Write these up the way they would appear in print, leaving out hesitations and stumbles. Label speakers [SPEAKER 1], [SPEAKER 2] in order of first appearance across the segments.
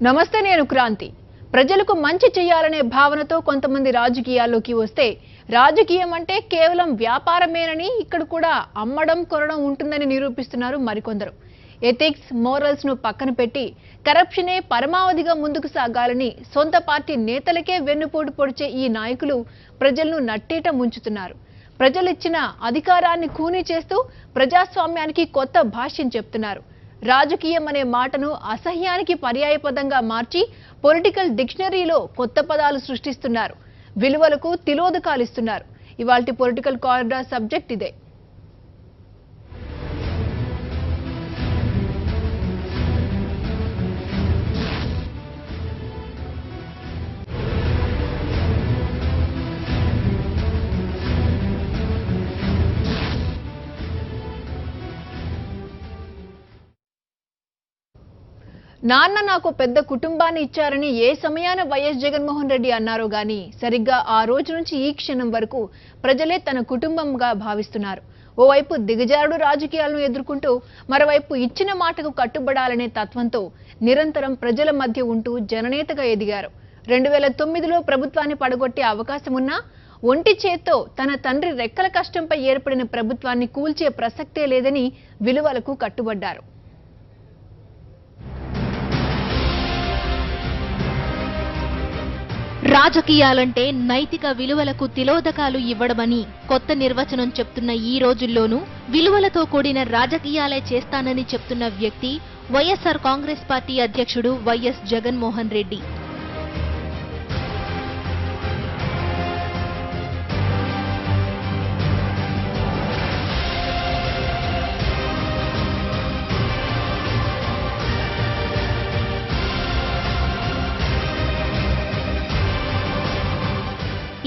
[SPEAKER 1] నమస్తే, నేను క్రాంతి. ప్రజలకు మంచి చేయాలనే భావనతో కొంతమంది రాజకీయాల్లోకి వస్తే రాజకీయం అంటే కేవలం వ్యాపారమేనని, ఇక్కడ కూడా అమ్మడం కొనడం ఉంటుందని నిరూపిస్తున్నారు మరికొందరు. ఎథిక్స్, మోరల్స్ ను పక్కన పెట్టి కరప్షనే పరమావధిగా ముందుకు సాగాలని సొంత పార్టీ నేతలకే వెన్నుపోటు పొడిచే ఈ నాయకులు ప్రజలను నట్టేట ముంచుతున్నారు. ప్రజలిచ్చిన అధికారాన్ని ఖూనీ చేస్తూ ప్రజాస్వామ్యానికి కొత్త భాష్యం చెప్తున్నారు. రాజకీయం అనే మాటను అసహ్యానికి పర్యాయపదంగా మార్చి పొలిటికల్ డిక్షనరీలో కొత్త పదాలు సృష్టిస్తున్నారు. విలువలకు తిలోదకాలిస్తున్నారు. ఇవాల్టి పొలిటికల్ కారిడార్ సబ్జెక్ట్ ఇదే. నాన్న నాకు పెద్ద కుటుంబాన్ని ఇచ్చారని ఏ సమయాన వైఎస్ జగన్మోహన్ రెడ్డి అన్నారో గాని, సరిగ్గా ఆ రోజు నుంచి ఈ క్షణం వరకు ప్రజలే తన కుటుంబంగా భావిస్తున్నారు. ఓవైపు దిగజారుడు రాజకీయాలను ఎదుర్కొంటూ, మరోవైపు ఇచ్చిన మాటకు కట్టుబడాలనే తత్వంతో నిరంతరం ప్రజల మధ్య ఉంటూ జననేతగా ఎదిగారు. 2009లో ప్రభుత్వాన్ని పడగొట్టే అవకాశం ఉన్నా ఒంటి చేత్తో తన తండ్రి రెక్కల కష్టంపై ఏర్పడిన ప్రభుత్వాన్ని కూల్చే ప్రసక్తే లేదని విలువలకు కట్టుబడ్డారు.
[SPEAKER 2] రాజకీయాలంటే నైతిక విలువలకు తిలోదకాలు ఇవ్వడమని కొత్త నిర్వచనం చెప్తున్న ఈ రోజుల్లోనూ విలువలతో కూడిన రాజకీయాలే చేస్తానని చెప్తున్న వ్యక్తి వైఎస్ఆర్ కాంగ్రెస్ పార్టీ అధ్యక్షుడు వైఎస్ జగన్మోహన్ రెడ్డి.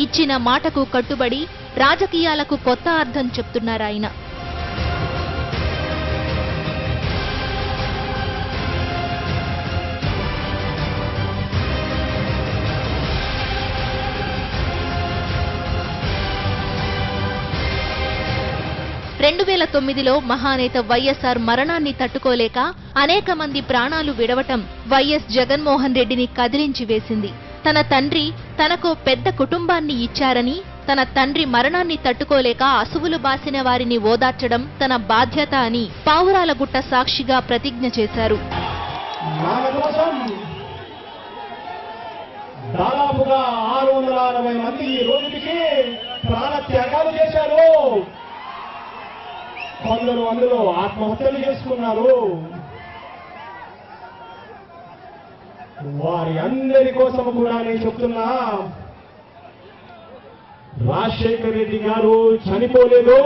[SPEAKER 2] ఇచ్చిన మాటకు కట్టుబడి రాజకీయాలకు కొత్త అర్థం చెప్తున్నారాయన. "2009లో మహానేత వైఎస్ఆర్ మరణాన్ని తట్టుకోలేక అనేక మంది ప్రాణాలు విడవటం వైఎస్ జగన్మోహన్ రెడ్డిని కదిలించి వేసింది. తన తండ్రి తనకు పెద్ద కుటుంబాన్ని ఇచ్చారని, తన తండ్రి మరణాన్ని తట్టుకోలేక అసువులు బాసిన వారిని ఓదార్చడం తన బాధ్యత అని పావురాలగుట్ట సాక్షిగా ప్రతిజ్ఞ చేశారు.
[SPEAKER 3] దాదాపుగా 660 మంది ఈ రోజుకి ప్రాణత్యాగాలు చేశారు. కొందరు అందులో ఆత్మహత్యలు చేసుకున్నారు. వారి అందరి కోసం కూడా నేను చెప్తున్నా, రాజశేఖర్ రెడ్డి గారు చనిపోలేదు,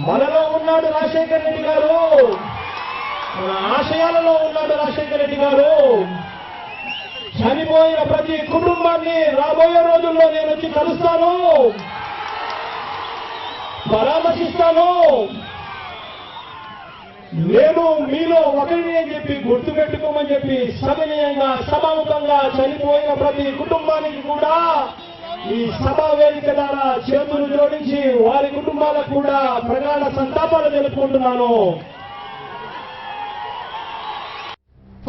[SPEAKER 3] మనలో ఉన్నాడు రాజశేఖర్ రెడ్డి గారు, మన ఆశయాలలో ఉన్నాడు రాజశేఖర్ రెడ్డి గారు. చనిపోయిన ప్రతి కుటుంబాన్ని రాబోయే రోజుల్లో నేను వచ్చి కలుస్తాను, పరామర్శిస్తాను. నేను మీలో ఒకరిని అని చెప్పి గుర్తుపెట్టుకోమని చెప్పి సవినయంగా సభాముఖంగా చనిపోయిన ప్రతి కుటుంబానికి కూడా ఈ సభా వేదిక ద్వారా చేతులు జోడించి వారి కుటుంబాలకు కూడా ప్రగాఢ సంతాపాలు తెలుపుకుంటున్నాను.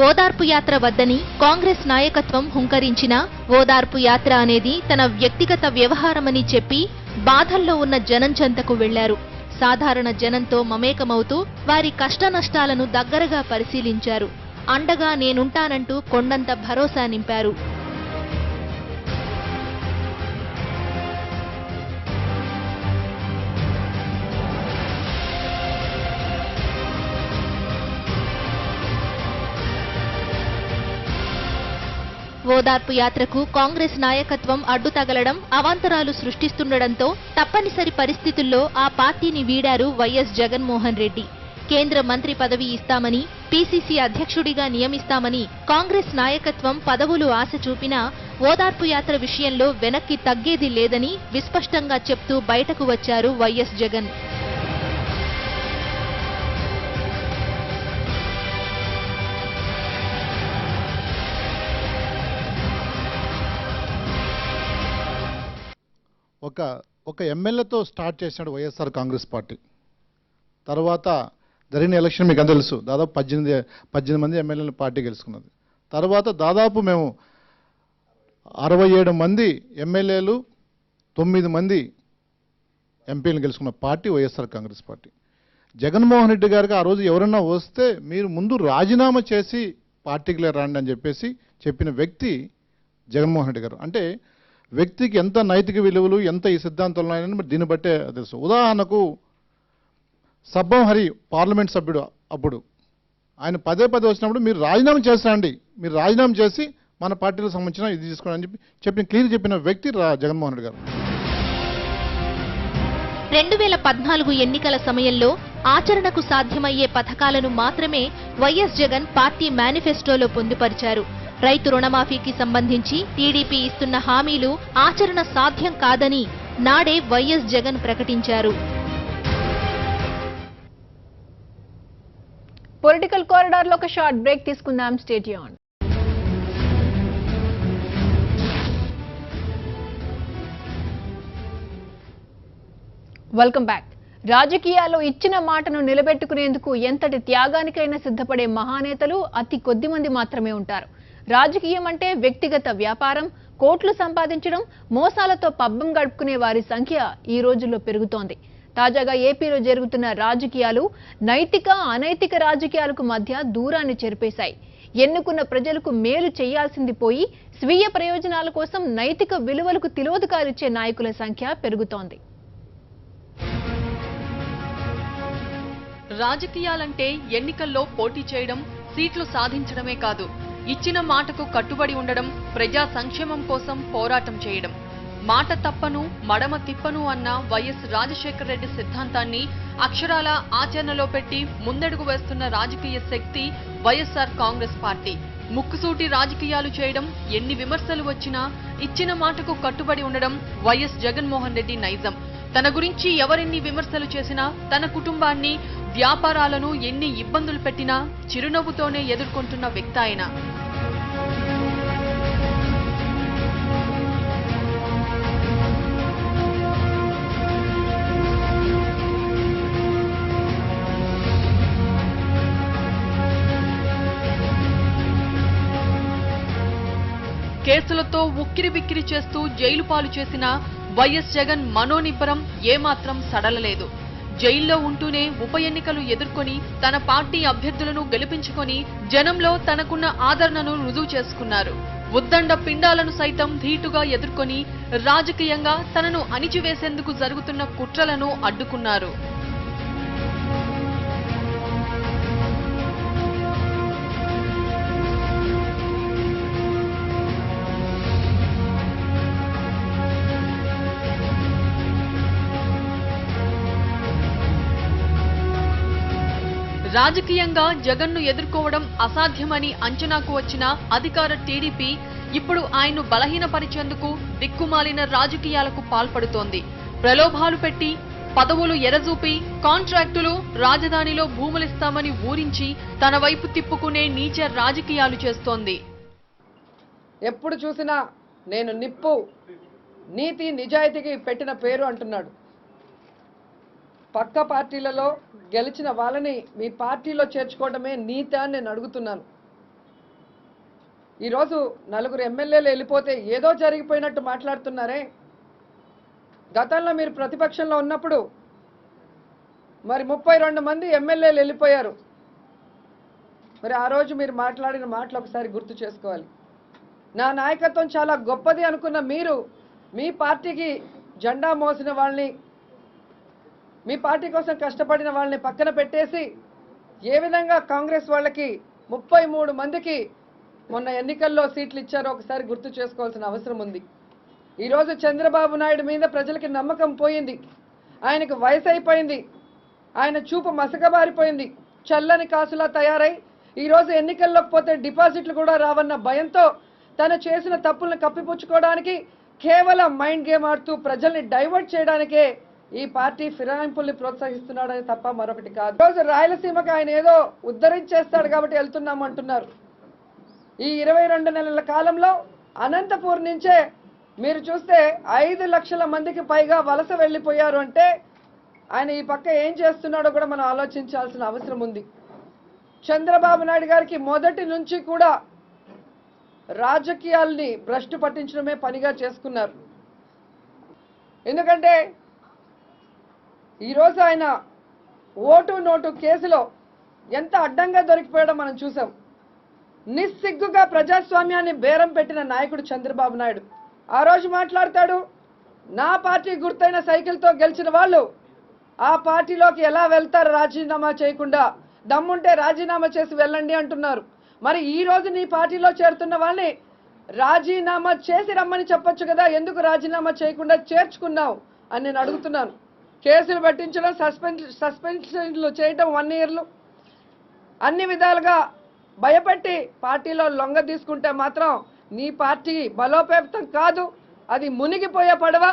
[SPEAKER 2] ఓదార్పు యాత్ర వద్దని కాంగ్రెస్ నాయకత్వం హుంకరించినా, ఓదార్పు యాత్ర అనేది తన వ్యక్తిగత వ్యవహారమని చెప్పి బాధల్లో ఉన్న జనం చెంతకు వెళ్లారు. సాధారణ జనంతో మమేకమవుతూ వారి కష్టనష్టాలను దగ్గరగా పరిశీలించారు. అండగా నేనుంటానంటూ కొండంత భరోసా నింపారు. ఓదార్పు యాత్రకు కాంగ్రెస్ నాయకత్వం అడ్డు తగలడం, అవాంతరాలు సృష్టిస్తుండటంతో తప్పనిసరి పరిస్థితుల్లో ఆ పార్టీని వీడారు వైఎస్ జగన్మోహన్ రెడ్డి. కేంద్ర మంత్రి పదవి ఇస్తామని, పీసీసీ అధ్యక్షుడిగా నియమిస్తామని కాంగ్రెస్ నాయకత్వం పదవులు ఆశ చూపినా ఓదార్పు యాత్ర విషయంలో వెనక్కి తగ్గేది లేదని విస్పష్టంగా చెప్తూ బయటకు వచ్చారు వైఎస్ జగన్.
[SPEAKER 4] ఒక ఎమ్మెల్యేతో స్టార్ట్ చేశాడు వైఎస్ఆర్ కాంగ్రెస్ పార్టీ. తర్వాత జరిగిన ఎలక్షన్ మీకు అందరూ తెలుసు. దాదాపు 18 మంది ఎమ్మెల్యేలను పార్టీ గెలుచుకున్నది. తర్వాత దాదాపు మేము 67 మంది ఎమ్మెల్యేలు, 9 మంది ఎంపీలను గెలుచుకున్న పార్టీ వైఎస్ఆర్ కాంగ్రెస్ పార్టీ. జగన్మోహన్ రెడ్డి గారికి ఆ రోజు ఎవరన్నా వస్తే మీరు ముందు రాజీనామా చేసి పార్టీకి రండి అని చెప్పిన వ్యక్తి జగన్మోహన్ రెడ్డి గారు. అంటే వ్యక్తికి ఎంత నైతిక విలువలు, ఎంత ఈ సిద్ధాంతాలు ఉన్నాయని దీన్ని బట్టే తెలుసు. ఉదాహరణకు సబ్బం హరి పార్లమెంట్ సభ్యుడు, అప్పుడు ఆయన పదే వచ్చినప్పుడు మీరు రాజీనామా చేస్తారండి, మీరు రాజీనామా చేసి మన పార్టీలకు సంబంధించిన ఇది తీసుకోండి అని క్లియర్ చెప్పిన వ్యక్తి జగన్మోహన్ రెడ్డి గారు.
[SPEAKER 2] 2014 ఎన్నికల సమయంలో ఆచరణకు సాధ్యమయ్యే పథకాలను మాత్రమే వైఎస్ జగన్ పార్టీ మేనిఫెస్టోలో పొందుపరిచారు. రైతు రుణమాఫీకి సంబంధించి టీడీపీ ఇస్తున్న హామీలు ఆచరణ సాధ్యం కాదని నాడే వైఎస్ జగన్ ప్రకటించారు.
[SPEAKER 1] పొలిటికల్ కారిడార్ లో ఒక షార్ట్ బ్రేక్ తీసుకుందాం. Stay tuned. Welcome back. రాజకీయాల్లో ఇచ్చిన మాటను నిలబెట్టుకునేందుకు ఎంతటి త్యాగానికైనా సిద్ధపడే మహానేతలు అతి కొద్ది మంది మాత్రమే ఉంటారు. రాజకీయం అంటే వ్యక్తిగత వ్యాపారం, కోట్లు సంపాదించడం, మోసాలతో పబ్బం గడుపుకునే వారి సంఖ్య ఈ రోజుల్లో పెరుగుతోంది. తాజాగా ఏపీలో జరుగుతున్న రాజకీయాలు నైతిక, అనైతిక రాజకీయాలకు మధ్య దూరాన్ని చెరిపేశాయి. ఎన్నుకున్న ప్రజలకు మేలు చేయాల్సింది పోయి స్వీయ ప్రయోజనాల కోసం నైతిక విలువలకు తిలోదకాలిచ్చే నాయకుల సంఖ్య పెరుగుతోంది.
[SPEAKER 5] రాజకీయాలంటే ఎన్నికల్లో పోటీ చేయడం, సీట్లు సాధించడమే కాదు, ఇచ్చిన మాటకు కట్టుబడి ఉండడం, ప్రజా సంక్షేమం కోసం పోరాటం చేయడం. మాట తప్పను మడమ తిప్పను అన్న వైఎస్ రాజశేఖర రెడ్డి సిద్ధాంతాన్ని అక్షరాల ఆచరణలో పెట్టి ముందడుగు వేస్తున్న రాజకీయ శక్తి వైఎస్ఆర్ కాంగ్రెస్ పార్టీ. ముక్కుసూటి రాజకీయాలు చేయడం, ఎన్ని విమర్శలు వచ్చినా ఇచ్చిన మాటకు కట్టుబడి ఉండడం వైఎస్ జగన్మోహన్ రెడ్డి నైజం. తన గురించి ఎవరెన్ని విమర్శలు చేసినా, తన కుటుంబాన్ని, వ్యాపారాలను ఎన్ని ఇబ్బందులు పెట్టినా చిరునవ్వుతోనే ఎదుర్కొంటున్న వ్యక్తి ఆయన. కేసులతో ఉక్కిరిబిక్కిరి చేస్తూ జైలు పాలు చేసిన వైఎస్ జగన్ మనోనిబ్బరం ఏమాత్రం సడలలేదు. జైల్లో ఉంటూనే ఉప ఎన్నికలు ఎదుర్కొని తన పార్టీ అభ్యర్థులను గెలిపించుకొని జనంలో తనకున్న ఆదరణను రుజువు చేసుకున్నారు. ఉద్దండ పిండాలను సైతం ధీటుగా ఎదుర్కొని రాజకీయంగా తనను అణిచివేసేందుకు జరుగుతున్న కుట్రలను అడ్డుకున్నారు. రాజకీయంగా జగన్ను ఎదుర్కోవడం అసాధ్యమని అంచనాకు వచ్చిన అధికార టీడీపీ ఇప్పుడు ఆయన్ను బలహీనపరిచేందుకు దిక్కుమాలిన రాజకీయాలకు పాల్పడుతోంది. ప్రలోభాలు పెట్టి, పదవులు ఎరజూపి, కాంట్రాక్టులు, రాజధానిలో భూములిస్తామని ఊరించి తన వైపు తిప్పుకునే నీచ రాజకీయాలు చేస్తోంది.
[SPEAKER 6] ఎప్పుడు చూసినా నేను నిప్పు, నీతి, నిజాయితీకి పెట్టిన పేరు అంటున్నాడు. పక్క పార్టీలలో గెలిచిన వాళ్ళని మీ పార్టీలో చేర్చుకోవడమే నీతి అని నేను అడుగుతున్నాను. ఈరోజు 4 ఎమ్మెల్యేలు వెళ్ళిపోతే ఏదో జరిగిపోయినట్టు మాట్లాడుతున్నారే. గతంలో మీరు ప్రతిపక్షంలో ఉన్నప్పుడు మరి 32 మంది ఎమ్మెల్యేలు వెళ్ళిపోయారు. మరి ఆ రోజు మీరు మాట్లాడిన మాటలు ఒకసారి గుర్తు చేసుకోవాలి. నా నాయకత్వం చాలా గొప్పది అనుకున్న మీరు మీ పార్టీకి జెండా మోసిన వాళ్ళని, మీ పార్టీ కోసం కష్టపడిన వాళ్ళని పక్కన పెట్టేసి ఏ విధంగా కాంగ్రెస్ వాళ్ళకి 33 మందికి మొన్న ఎన్నికల్లో సీట్లు ఇచ్చారో ఒకసారి గుర్తు చేసుకోవాల్సిన అవసరం ఉంది. ఈరోజు చంద్రబాబు నాయుడు మీద ప్రజలకి నమ్మకం పోయింది. ఆయనకు వయసు అయిపోయింది. ఆయన చూపు మసకబారిపోయింది. చల్లని కాసులా తయారై ఈరోజు ఎన్నికల్లోకి పోతే డిపాజిట్లు కూడా రావన్న భయంతో తను చేసిన తప్పులను కప్పిపుచ్చుకోవడానికి కేవలం మైండ్ గేమ్ ఆడుతూ ప్రజల్ని డైవర్ట్ చేయడానికే ఈ పార్టీ ఫిరాయింపుల్ని ప్రోత్సహిస్తున్నాడని తప్ప మరొకటి కాదు. రోజు రాయలసీమకి ఆయన ఏదో ఉద్ధరించేస్తాడు కాబట్టి వెళ్తున్నామంటున్నారు. ఈ 22 నెలల కాలంలో అనంతపూర్ నుంచే మీరు చూస్తే 5 లక్షల మందికి పైగా వలస వెళ్ళిపోయారు. అంటే ఆయన ఈ పక్క ఏం చేస్తున్నాడో కూడా మనం ఆలోచించాల్సిన అవసరం ఉంది. చంద్రబాబు నాయుడు గారికి మొదటి నుంచి కూడా రాజకీయాల్ని భ్రష్టు పట్టించడమే పనిగా చేసుకున్నారు. ఎందుకంటే ఈరోజు ఆయన ఓటు నోటు కేసులో ఎంత అడ్డంగా దొరికిపోయాడో మనం చూసాం. నిస్సిగ్గుగా ప్రజాస్వామ్యాన్ని బేరం పెట్టిన నాయకుడు చంద్రబాబు నాయుడు ఆ రోజు మాట్లాడతాడు, నా పార్టీ గుర్తైన సైకిల్తో గెలిచిన వాళ్ళు ఆ పార్టీలోకి ఎలా వెళ్తారు రాజీనామా చేయకుండా, దమ్ముంటే రాజీనామా చేసి వెళ్ళండి అంటున్నారు. మరి ఈ రోజు నీ పార్టీలో చేరుతున్న వాళ్ళని రాజీనామా చేసి రమ్మని చెప్పొచ్చు కదా, ఎందుకు రాజీనామా చేయకుండా చేర్చుకున్నావు అని నేను అడుగుతున్నాను. కేసులు పట్టించడం, సస్పెన్షన్లు చేయడం 1 ఇయర్లు అన్ని విధాలుగా భయపెట్టి పార్టీలో లొంగ తీసుకుంటే మాత్రం నీ పార్టీ బలోపేతం కాదు, అది మునిగిపోయే పడవ.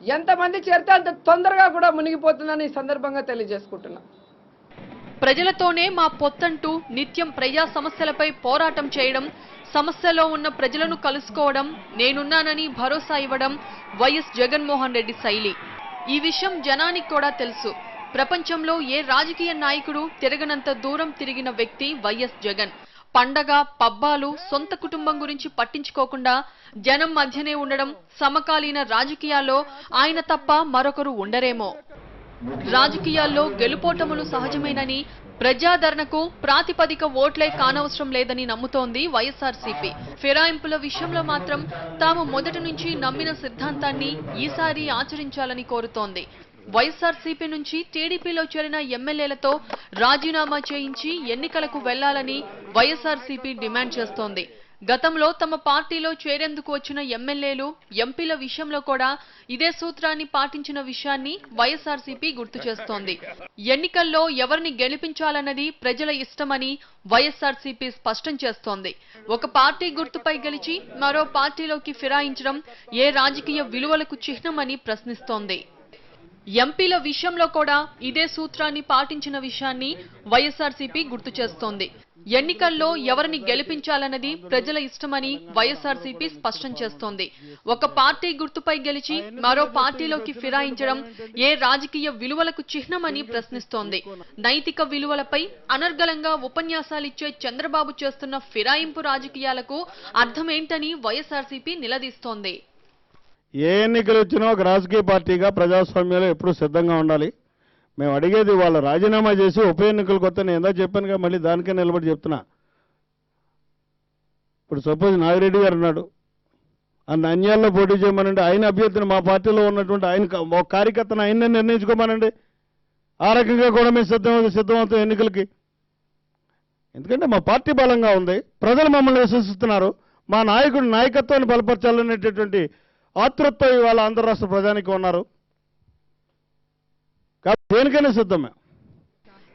[SPEAKER 6] ఎంతమంది చేరితే అంత తొందరగా కూడా మునిగిపోతుందని ఈ సందర్భంగా తెలియజేసుకుంటున్నా.
[SPEAKER 5] ప్రజలతోనే మా పొత్తంటూ నిత్యం ప్రజా సమస్యలపై పోరాటం చేయడం, సమస్యలో ఉన్న ప్రజలను కలుసుకోవడం, నేనున్నానని భరోసా ఇవ్వడం వైఎస్ జగన్మోహన్ రెడ్డి శైలి. ఈ విషయం జనానికి కూడా తెలుసు. ప్రపంచంలో ఏ రాజకీయ నాయకుడు తిరగనంత దూరం తిరిగిన వ్యక్తి వైఎస్ జగన్. పండగ పబ్బాలు, సొంత కుటుంబం గురించి పట్టించుకోకుండా జనం మధ్యనే ఉండడం, సమకాలీన రాజకీయాల్లో ఆయన తప్ప మరొకరు ఉండరేమో. రాజకీయాల్లో గెలుపోటములు సహజమేనని, ప్రజాదరణకు ప్రాతిపదిక ఓట్లే కానవసరం లేదని నమ్ముతోంది వైఎస్ఆర్సీపీ. ఫిరాయింపుల విషయంలో మాత్రం తాము మొదటి నుంచి నమ్మిన సిద్ధాంతాన్ని ఈసారి ఆచరించాలని కోరుతోంది. వైఎస్ఆర్సీపీ నుంచి టీడీపీలో చేరిన ఎమ్మెల్యేలతో రాజీనామా చేయించి ఎన్నికలకు వెళ్లాలని వైఎస్ఆర్సీపీ డిమాండ్ చేస్తోంది. గతంలో తమ పార్టీలో చేరేందుకు వచ్చిన ఎమ్మెల్యేలు, ఎంపీల విషయంలో కూడా ఇదే సూత్రాన్ని పాటించిన విషయాన్ని వైఎస్ఆర్సీపీ గుర్తు చేస్తోంది. ఎన్నికల్లో ఎవరిని గెలిపించాలన్నది ప్రజల ఇష్టమని వైఎస్ఆర్సీపీ స్పష్టం చేస్తోంది. ఒక పార్టీ గుర్తుపై గెలిచి మరో పార్టీలోకి ఫిరాయించడం ఏ రాజకీయ విలువలకు చిహ్నమని ప్రశ్నిస్తోంది. ఎంపీల విషయంలో కూడా ఇదే సూత్రాన్ని పాటించిన విషయాన్ని వైఎస్ఆర్సీపీ గుర్తు చేస్తోంది. ఎన్నికల్లో ఎవరిని గెలిపించాలన్నది ప్రజల ఇష్టమని వైఎస్ఆర్సీపీ స్పష్టం చేస్తోంది. ఒక పార్టీ గుర్తుపై గెలిచి మరో పార్టీలోకి ఫిరాయించడం ఏ రాజకీయ విలువలకు చిహ్నమని ప్రశ్నిస్తోంది. నైతిక విలువలపై అనర్గళంగా ఉపన్యాసాలిచ్చే చంద్రబాబు చేస్తున్న ఫిరాయింపు రాజకీయాలకు అర్థమేంటని వైఎస్ఆర్సీపీ నిలదీస్తోంది.
[SPEAKER 7] ఏ ఎన్నికలు వచ్చినా ఒక రాజకీయ పార్టీగా ప్రజాస్వామ్యంలో ఎప్పుడూ సిద్ధంగా ఉండాలి. మేము అడిగేది వాళ్ళ రాజీనామా చేసి ఉప ఎన్నికలకు వస్తే నేను ఎంత చెప్పానుగా మళ్ళీ దానికే నిలబడి చెప్తున్నా. ఇప్పుడు సపోజ్ నాగిరెడ్డి గారు ఉన్నాడు, ఆ నంద్యాలలో పోటీ చేయమనండి, ఆయన అభ్యర్థిని మా పార్టీలో ఉన్నటువంటి ఆయన ఒక కార్యకర్తను ఆయన్నే నిర్ణయించుకోమనండి. ఆ రకంగా కూడా మేము సిద్ధమవుతాం ఎన్నికలకి. ఎందుకంటే మా పార్టీ బలంగా ఉంది, ప్రజలు మమ్మల్ని విశ్వసిస్తున్నారు, మా నాయకుడు నాయకత్వాన్ని బలపరచాలనేటటువంటి ఆతృత్వం ఇవాళ ఆంధ్ర రాష్ట్ర ప్రజానికి ఉన్నారు. కాబట్టి దేనికైనా సిద్ధమే.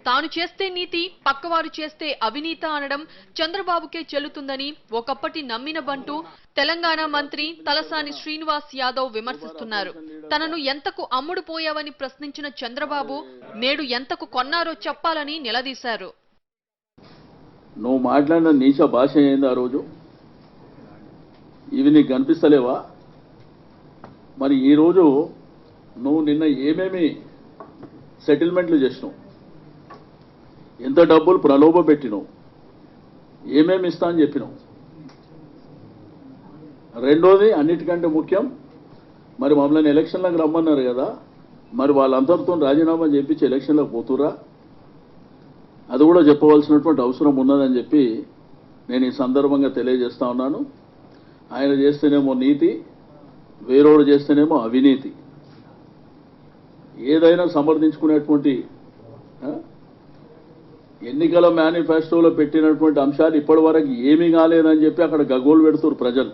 [SPEAKER 5] తాను చేస్తే నీతి, పక్కవారు చేస్తే అవినీత అనడం చంద్రబాబుకే చెల్లుతుందని ఒకప్పటి నమ్మిన బంటూ తెలంగాణ మంత్రి తలసాని శ్రీనివాస్ యాదవ్ విమర్శిస్తున్నారు. తనను ఎంతకు అమ్ముడు పోయావని ప్రశ్నించిన చంద్రబాబు నేడు ఎంతకు కొన్నారో చెప్పాలని నిలదీశారు.
[SPEAKER 8] నువ్వు మాట్లాడిన నీచ భాష ఏంది ఆ రోజు? ఇవి నీకు కనిపిస్తలేవా? మరి ఈరోజు నువ్వు నిన్న ఏమేమి సెటిల్మెంట్లు చేసినావు, ఎంత డబ్బులు ప్రలోభ పెట్టినావు, ఏమేమి ఇస్తా అని చెప్పినావు. రెండోది అన్నిటికంటే ముఖ్యం, మరి మమ్మల్ని ఎలక్షన్లకు రమ్మన్నారు కదా, మరి వాళ్ళందరితో రాజీనామా చేయించి ఎలక్షన్లకు పోతురా, అది కూడా చెప్పవలసినటువంటి అవసరం ఉన్నదని చెప్పి నేను ఈ సందర్భంగా తెలియజేస్తా ఉన్నాను. ఆయన చేస్తేనేమో నీతి, వేరోడు చేస్తేనేమో అవినీతి. ఏదైనా సమర్థించుకునేటువంటి ఎన్నికల మేనిఫెస్టోలో పెట్టినటువంటి అంశాలు ఇప్పటి వరకు ఏమీ కాలేదని చెప్పి అక్కడ గగ్గోలు పెడుతున్నారు ప్రజలు.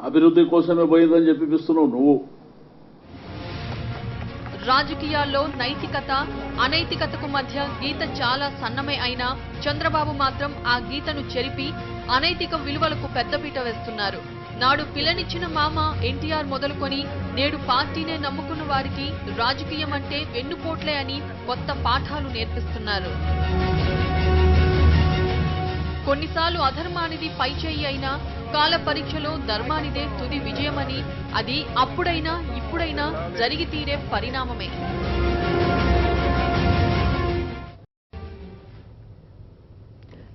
[SPEAKER 8] అభివృద్ధి కోసమే పోయిందని చెప్పిస్తున్నావు నువ్వు.
[SPEAKER 5] రాజకీయాల్లో నైతికత, అనైతికతకు మధ్య గీత చాలా సన్నమే అయినా చంద్రబాబు మాత్రం ఆ గీతను చెరిపి అనైతిక విలువలకు పెద్దపీట వేస్తున్నారు. నాడు పిల్లనిచ్చిన మామ ఎన్టీఆర్ మొదలుకొని నేడు పార్టీనే నమ్ముకున్న వారికి రాజకీయం అంటే వెన్నుపోట్లే అని కొత్త పాఠాలు నేర్పిస్తున్నారు. కొన్నిసార్లు అధర్మానిది పైచేయి అయినా కాల పరీక్షలో ధర్మానిదే తుది విజయమని, అది అప్పుడైనా ఇప్పుడైనా జరిగి తీరే పరిణామమే.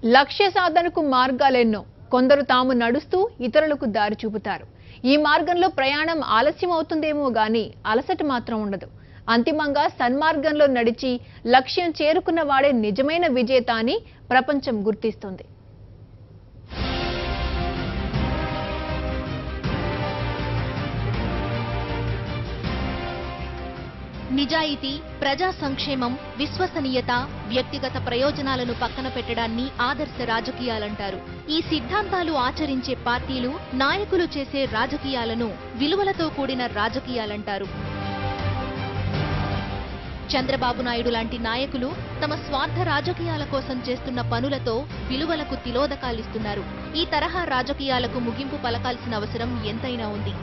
[SPEAKER 1] లక్ష్య సాధనకు మార్గాలెన్నో. కొందరు తాము నడుస్తూ ఇతరులకు దారి చూపుతారు. ఈ మార్గంలో ప్రయాణం ఆలస్యం అవుతుందేమో గాని అలసట మాత్రం ఉండదు. అంతిమంగా సన్మార్గంలో నడిచి లక్ష్యం చేరుకున్న వాడే నిజమైన విజేత అని ప్రపంచం గుర్తిస్తుంది.
[SPEAKER 2] నిజాయితీ, ప్రజా సంక్షేమం, విశ్వసనీయత, వ్యక్తిగత ప్రయోజనాలను పక్కన పెట్టడాన్ని ఆదర్శ రాజకీయాలంటారు. ఈ సిద్ధాంతాలు ఆచరించే పార్టీలు, నాయకులు చేసే రాజకీయాలను విలువలతో కూడిన రాజకీయాలంటారు. చంద్రబాబు నాయుడు లాంటి నాయకులు తమ స్వార్థ రాజకీయాల కోసం చేస్తున్న పనులతో విలువలకు తిలోదకాలిస్తున్నారు. ఈ తరహా రాజకీయాలకు ముగింపు పలకాల్సిన అవసరం ఎంతైనా ఉంది.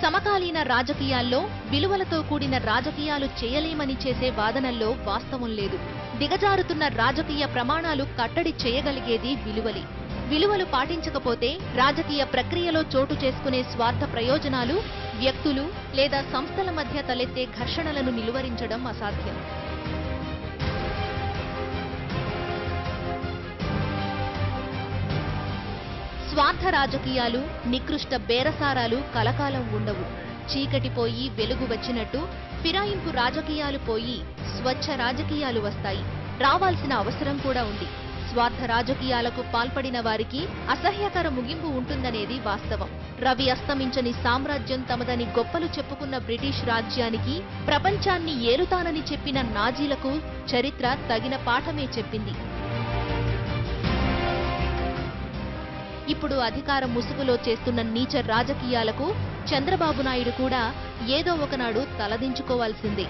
[SPEAKER 2] సమకాలీన రాజకీయాల్లో విలువలతో కూడిన రాజకీయాలు చేయలేమని చేసే వాదనల్లో వాస్తవం లేదు. దిగజారుతున్న రాజకీయ ప్రమాణాలు కట్టడి చేయగలిగేది విలువలే. విలువలు పాటించకపోతే రాజకీయ ప్రక్రియలో చోటు చేసుకునే స్వార్థ ప్రయోజనాలు, వ్యక్తులు లేదా సంస్థల మధ్య తలెత్తే ఘర్షణలను నిలువరించడం అసాధ్యం. స్వార్థ రాజకీయాలు, నికృష్ట బేరసారాలు కలకాలం ఉండవు. చీకటి పోయి వెలుగు వచ్చినట్టు ఫిరాయింపు రాజకీయాలు పోయి స్వచ్ఛ రాజకీయాలు వస్తాయి. రావాల్సిన అవసరం కూడా ఉంది. స్వార్థ రాజకీయాలకు పాల్పడిన వారికి అసహ్యకర ముగింపు ఉంటుందనేది వాస్తవం. రవి అస్తమించని సామ్రాజ్యం తమదని గొప్పలు చెప్పుకున్న బ్రిటిష్ రాజ్యానికి ప్రపంచాన్ని ఏలుతానని చెప్పిన నాజీలకు చరిత్ర తగిన పాఠమే చెప్పింది. ఇప్పుడు అధికార ముసుగులో చేస్తున్న నీచ రాజకీయాలకు చంద్రబాబు నాయుడు కూడా ఏదో ఒకనాడు తలదించుకోవాల్సిందే.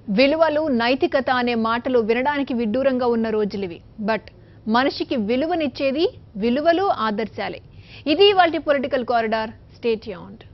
[SPEAKER 1] విలువలు, నైతికత అనే మాటలు వినడానికి విడ్డూరంగా ఉన్న రోజులివి. బట్ మనిషికి విలువనిచ్చేది విలువలు, ఆదర్శాలే. ఇది ఇవాల్టి పొలిటికల్ కారిడార్. Stay tuned.